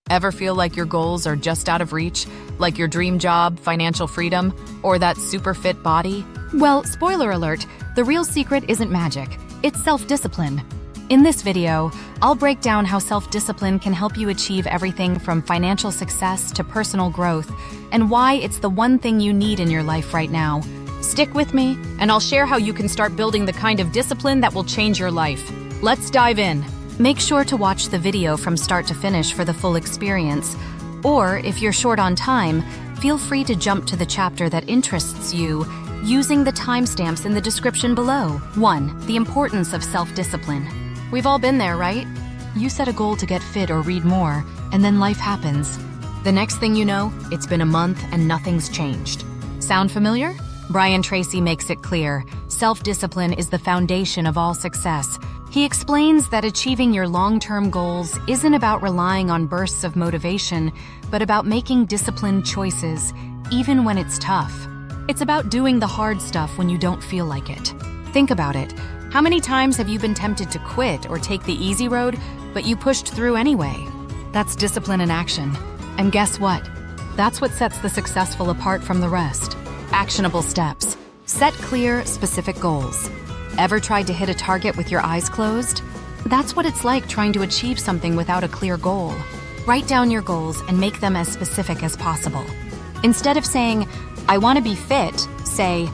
Ever feel like your goals are just out of reach? Like your dream job, financial freedom, or that super fit body? Well, spoiler alert, the real secret isn't magic, it's self-discipline. In this video, I'll break down how self-discipline can help you achieve everything from financial success to personal growth, and why it's the one thing you need in your life right now. Stick with me, and I'll share how you can start building the kind of discipline that will change your life. Let's dive in. Make sure to watch the video from start to finish for the full experience. Or, if you're short on time, feel free to jump to the chapter that interests you using the timestamps in the description below. 1. The importance of self-discipline. We've all been there, right? You set a goal to get fit or read more, and then life happens. The next thing you know, it's been a month and nothing's changed. Sound familiar? Brian Tracy makes it clear, self-discipline is the foundation of all success. He explains that achieving your long-term goals isn't about relying on bursts of motivation, but about making disciplined choices, even when it's tough. It's about doing the hard stuff when you don't feel like it. Think about it. How many times have you been tempted to quit or take the easy road, but you pushed through anyway? That's discipline in action. And guess what? That's what sets the successful apart from the rest. Actionable steps. Set clear, specific goals. Ever tried to hit a target with your eyes closed? That's what it's like trying to achieve something without a clear goal. Write down your goals and make them as specific as possible. Instead of saying, I want to be fit, say,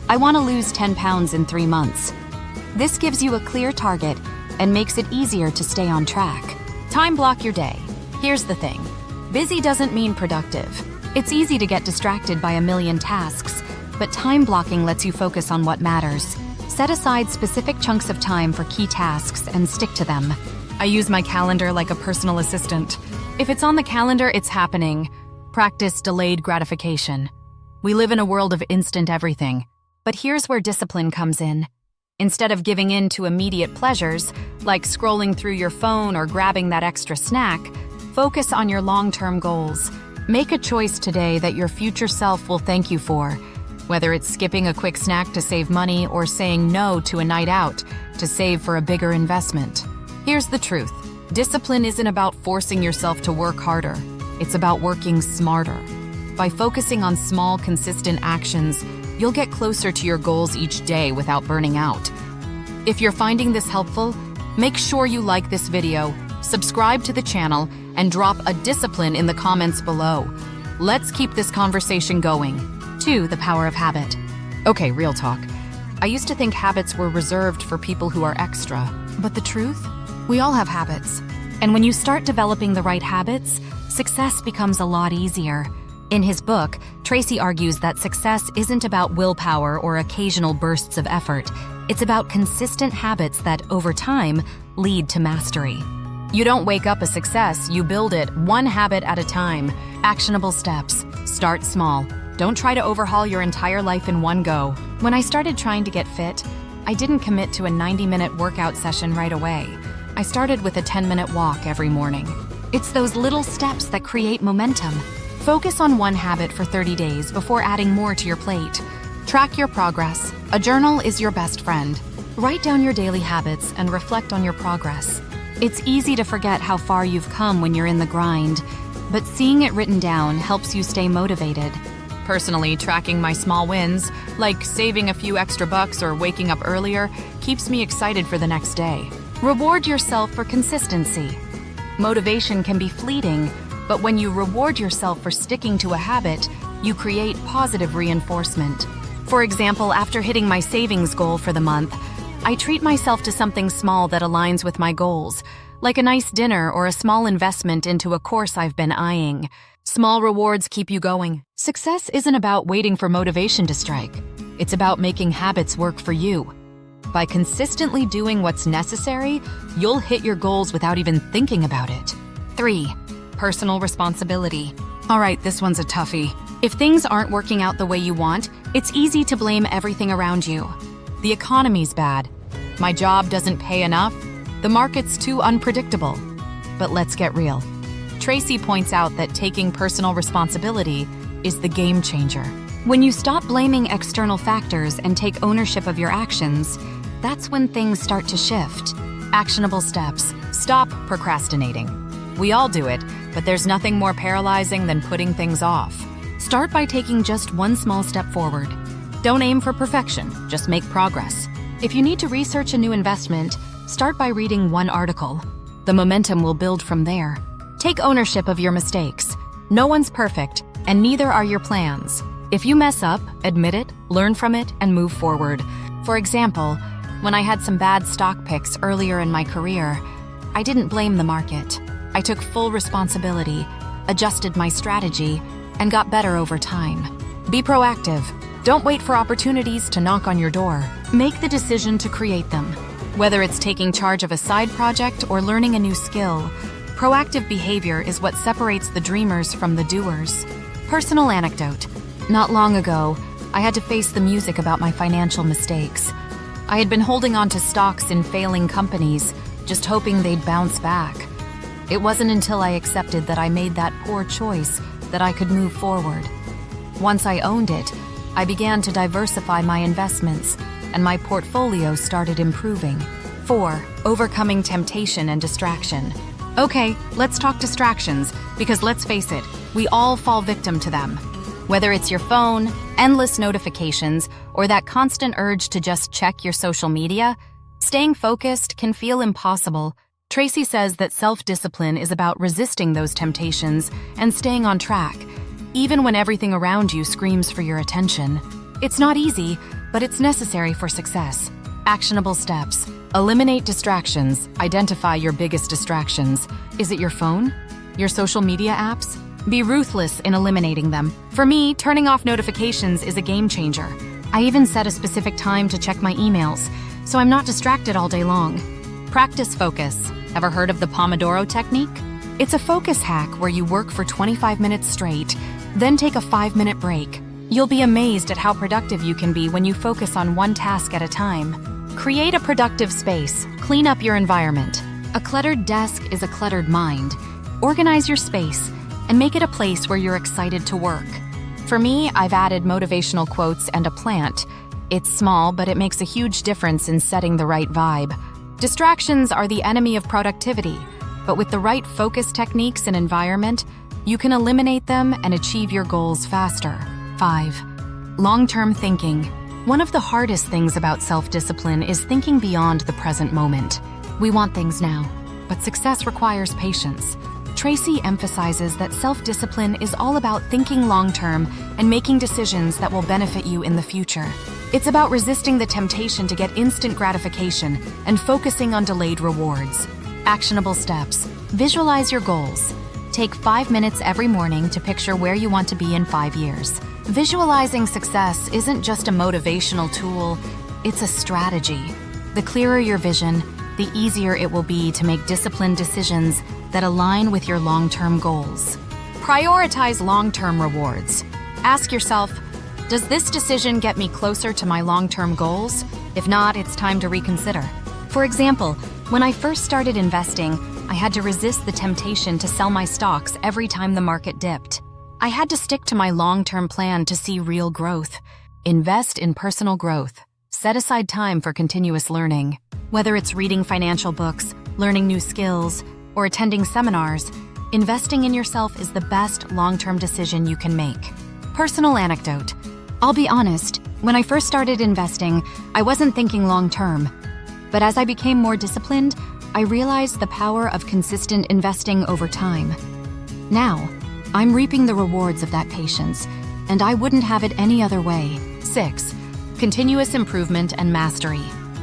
I want to lose 10 pounds in 3 months. This gives you a clear target and makes it easier to stay on track. Time block your day. Here's the thing. Busy doesn't mean productive. It's easy to get distracted by a million tasks, but time blocking lets you focus on what matters. Set aside specific chunks of time for key tasks and stick to them. I use my calendar like a personal assistant. If it's on the calendar, it's happening. Practice delayed gratification. We live in a world of instant everything, but here's where discipline comes in. Instead of giving in to immediate pleasures, like scrolling through your phone or grabbing that extra snack, focus on your long-term goals. Make a choice today that your future self will thank you for. Whether it's skipping a quick snack to save money or saying no to a night out to save for a bigger investment. Here's the truth. Discipline isn't about forcing yourself to work harder. It's about working smarter. By focusing on small, consistent actions, you'll get closer to your goals each day without burning out. If you're finding this helpful, make sure you like this video, subscribe to the channel, and drop a discipline in the comments below. Let's keep this conversation going. 2. The power of habit. Okay, real talk. I used to think habits were reserved for people who are extra. But the truth? We all have habits. And when you start developing the right habits, success becomes a lot easier. In his book, Tracy argues that success isn't about willpower or occasional bursts of effort. It's about consistent habits that, over time, lead to mastery. You don't wake up a success, you build it one habit at a time. Actionable steps. Start small. Don't try to overhaul your entire life in one go. When I started trying to get fit, I didn't commit to a 90-minute workout session right away. I started with a 10-minute walk every morning. It's those little steps that create momentum. Focus on one habit for 30 days before adding more to your plate. Track your progress. A journal is your best friend. Write down your daily habits and reflect on your progress. It's easy to forget how far you've come when you're in the grind, but seeing it written down helps you stay motivated. Personally, tracking my small wins, like saving a few extra bucks or waking up earlier, keeps me excited for the next day. Reward yourself for consistency. Motivation can be fleeting, but when you reward yourself for sticking to a habit, you create positive reinforcement. For example, after hitting my savings goal for the month, I treat myself to something small that aligns with my goals, like a nice dinner or a small investment into a course I've been eyeing. Small rewards keep you going. Success isn't about waiting for motivation to strike. It's about making habits work for you. By consistently doing what's necessary, you'll hit your goals without even thinking about it. 3. Personal responsibility. All right, this one's a toughie. If things aren't working out the way you want, it's easy to blame everything around you. The economy's bad. My job doesn't pay enough. The market's too unpredictable. But let's get real. Tracy points out that taking personal responsibility is the game changer. When you stop blaming external factors and take ownership of your actions, that's when things start to shift. Actionable steps. Stop procrastinating. We all do it, but there's nothing more paralyzing than putting things off. Start by taking just one small step forward. Don't aim for perfection, just make progress. If you need to research a new investment, start by reading one article. The momentum will build from there. Take ownership of your mistakes. No one's perfect, and neither are your plans. If you mess up, admit it, learn from it, and move forward. For example, when I had some bad stock picks earlier in my career, I didn't blame the market. I took full responsibility, adjusted my strategy, and got better over time. Be proactive. Don't wait for opportunities to knock on your door. Make the decision to create them. Whether it's taking charge of a side project or learning a new skill, proactive behavior is what separates the dreamers from the doers. Personal anecdote. Not long ago, I had to face the music about my financial mistakes. I had been holding on to stocks in failing companies, just hoping they'd bounce back. It wasn't until I accepted that I made that poor choice that I could move forward. Once I owned it, I began to diversify my investments, and my portfolio started improving. 4. Overcoming temptation and distraction. Okay, let's talk distractions, because let's face it, we all fall victim to them. Whether it's your phone, endless notifications, or that constant urge to just check your social media, staying focused can feel impossible. Tracy says that self-discipline is about resisting those temptations and staying on track, even when everything around you screams for your attention. It's not easy, but it's necessary for success. Actionable steps. Eliminate distractions. Identify your biggest distractions. Is it your phone? Your social media apps? Be ruthless in eliminating them. For me, turning off notifications is a game changer. I even set a specific time to check my emails, so I'm not distracted all day long. Practice focus. Ever heard of the Pomodoro technique? It's a focus hack where you work for 25 minutes straight, then take a 5-minute break. You'll be amazed at how productive you can be when you focus on one task at a time. Create a productive space. Clean up your environment. A cluttered desk is a cluttered mind. Organize your space and make it a place where you're excited to work. For me, I've added motivational quotes and a plant. It's small, but it makes a huge difference in setting the right vibe. Distractions are the enemy of productivity, but with the right focus techniques and environment, you can eliminate them and achieve your goals faster. 5. Long-term thinking. One of the hardest things about self-discipline is thinking beyond the present moment. We want things now, but success requires patience. Tracy emphasizes that self-discipline is all about thinking long-term and making decisions that will benefit you in the future. It's about resisting the temptation to get instant gratification and focusing on delayed rewards. Actionable steps. Visualize your goals. Take 5 minutes every morning to picture where you want to be in 5 years. Visualizing success isn't just a motivational tool, it's a strategy. The clearer your vision, the easier it will be to make disciplined decisions that align with your long-term goals. Prioritize long-term rewards. Ask yourself, does this decision get me closer to my long-term goals? If not, it's time to reconsider. For example, when I first started investing, I had to resist the temptation to sell my stocks every time the market dipped. I had to stick to my long-term plan to see real growth. Invest in personal growth. Set aside time for continuous learning. Whether it's reading financial books, learning new skills, or attending seminars, investing in yourself is the best long-term decision you can make. Personal anecdote. I'll be honest, when I first started investing, I wasn't thinking long-term. But as I became more disciplined, I realized the power of consistent investing over time. Now, I'm reaping the rewards of that patience, and I wouldn't have it any other way. 6. Continuous improvement and mastery.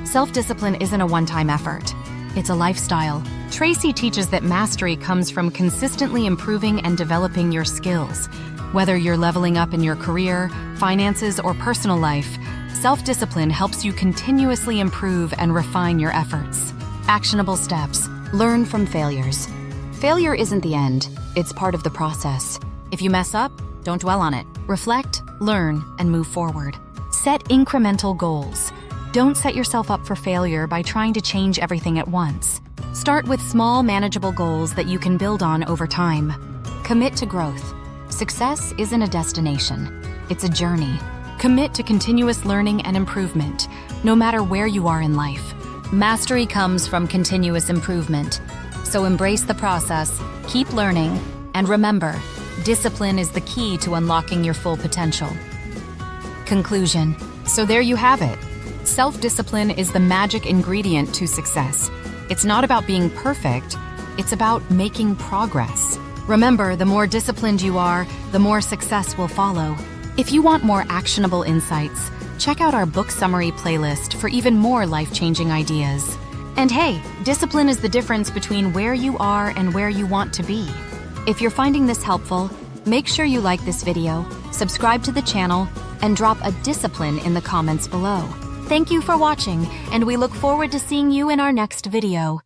Self-discipline isn't a one-time effort. It's a lifestyle. Tracy teaches that mastery comes from consistently improving and developing your skills. Whether you're leveling up in your career, finances, or personal life, self-discipline helps you continuously improve and refine your efforts. Actionable steps. Learn from failures. Failure isn't the end, it's part of the process. If you mess up, don't dwell on it. Reflect, learn, and move forward. Set incremental goals. Don't set yourself up for failure by trying to change everything at once. Start with small, manageable goals that you can build on over time. Commit to growth. Success isn't a destination, it's a journey. Commit to continuous learning and improvement, no matter where you are in life. Mastery comes from continuous improvement. So embrace the process, keep learning, And remember, discipline is the key to unlocking your full potential. Conclusion. So there you have it. Self-discipline is the magic ingredient to success. It's not about being perfect, it's about making progress. Remember, the more disciplined you are, the more success will follow. If you want more actionable insights, check out our book summary playlist for even more life-changing ideas. And hey, discipline is the difference between where you are and where you want to be. If you're finding this helpful, make sure you like this video, subscribe to the channel, and drop a discipline in the comments below. Thank you for watching, and we look forward to seeing you in our next video.